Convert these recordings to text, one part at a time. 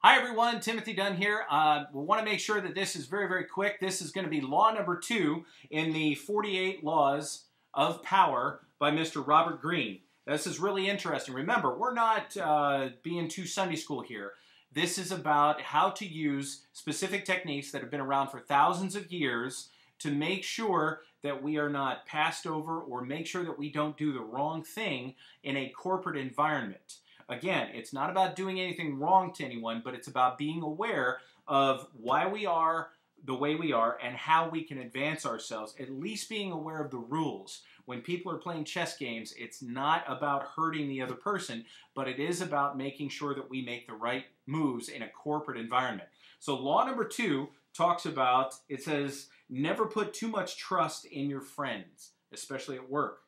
Hi everyone, Timothy Dunn here. We want to make sure that this is very quick. This is going to be law number 2 in the 48 Laws of Power by Mr. Robert Greene. This is really interesting. Remember, we're not being too Sunday school here. This is about how to use specific techniques that have been around for thousands of years to make sure that we are not passed over or make sure that we don't do the wrong thing in a corporate environment. Again, it's not about doing anything wrong to anyone, but it's about being aware of why we are the way we are and how we can advance ourselves, at least being aware of the rules. When people are playing chess games, it's not about hurting the other person, but it is about making sure that we make the right moves in a corporate environment. So law number 2 talks about, it says, never put too much trust in your friends, especially at work.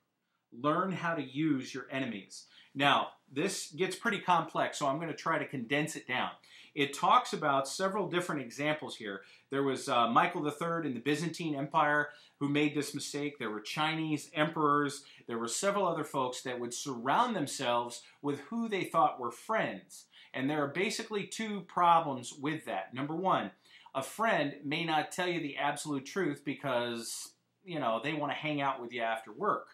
Learn how to use your enemies. Now, this gets pretty complex, so I'm going to try to condense it down. It talks about several different examples here. There was Michael III in the Byzantine Empire who made this mistake. There were Chinese emperors. There were several other folks that would surround themselves with who they thought were friends. And there are basically two problems with that. Number one, a friend may not tell you the absolute truth because, they want to hang out with you after work.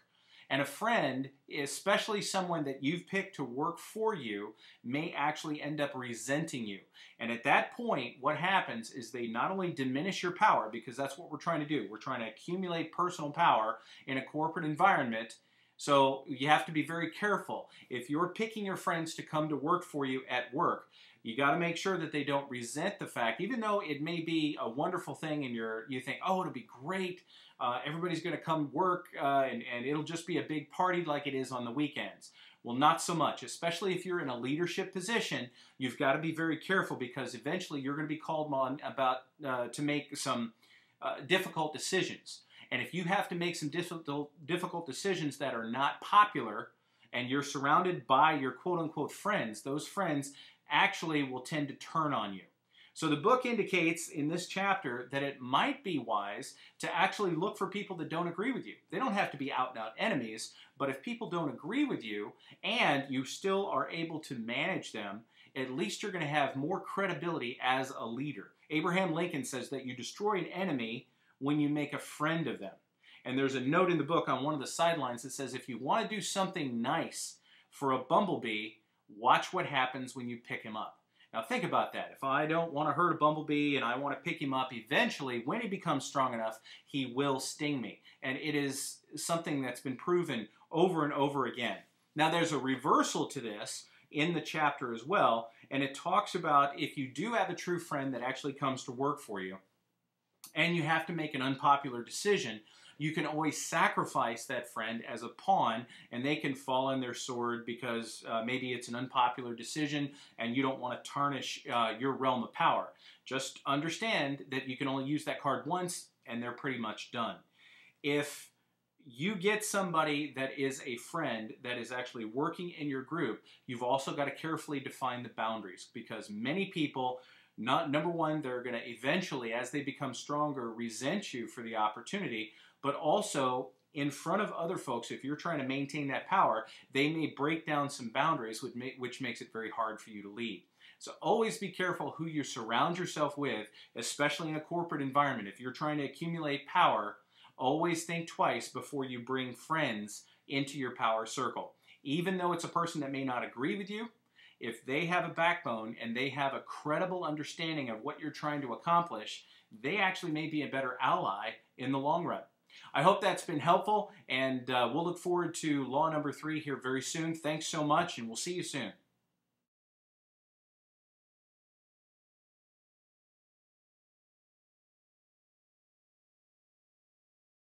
And a friend, especially someone that you've picked to work for you, may actually end up resenting you. And at that point, what happens is they not only diminish your power, because that's what we're trying to do. We're trying to accumulate personal power in a corporate environment. So you have to be very careful. If you're picking your friends to come to work for you at work, you got to make sure that they don't resent the fact, even though it may be a wonderful thing and you think, oh, it'll be great. Everybody's going to come work and it'll just be a big party like it is on the weekends. Well, not so much, especially if you're in a leadership position. You've got to be very careful because eventually you're going to be called on to make some difficult decisions. And if you have to make some difficult decisions that are not popular and you're surrounded by your quote-unquote friends, those friends actually will tend to turn on you. So the book indicates in this chapter that it might be wise to actually look for people that don't agree with you. They don't have to be out-and-out enemies, but if people don't agree with you and you still are able to manage them, at least you're going to have more credibility as a leader. Abraham Lincoln says that you destroy an enemy when you make a friend of them. And there's a note in the book on one of the sidelines that says if you want to do something nice for a bumblebee, watch what happens when you pick him up. Now think about that. If I don't want to hurt a bumblebee and I want to pick him up, eventually, when he becomes strong enough, he will sting me. And it is something that's been proven over and over again. Now there's a reversal to this in the chapter as well, and it talks about if you do have a true friend that actually comes to work for you, and you have to make an unpopular decision, you can always sacrifice that friend as a pawn, and they can fall on their sword because maybe it's an unpopular decision and you don't want to tarnish your realm of power. Just understand that you can only use that card once and they're pretty much done. If you get somebody that is a friend that is actually working in your group, you've also got to carefully define the boundaries because many people, number one, they're going to eventually, as they become stronger, resent you for the opportunity, but also in front of other folks, if you're trying to maintain that power, they may break down some boundaries, which makes it very hard for you to lead. So always be careful who you surround yourself with, especially in a corporate environment. If you're trying to accumulate power, always think twice before you bring friends into your power circle. Even though it's a person that may not agree with you, if they have a backbone and they have a credible understanding of what you're trying to accomplish, they actually may be a better ally in the long run. I hope that's been helpful, and we'll look forward to law number 3 here very soon. Thanks so much, and we'll see you soon.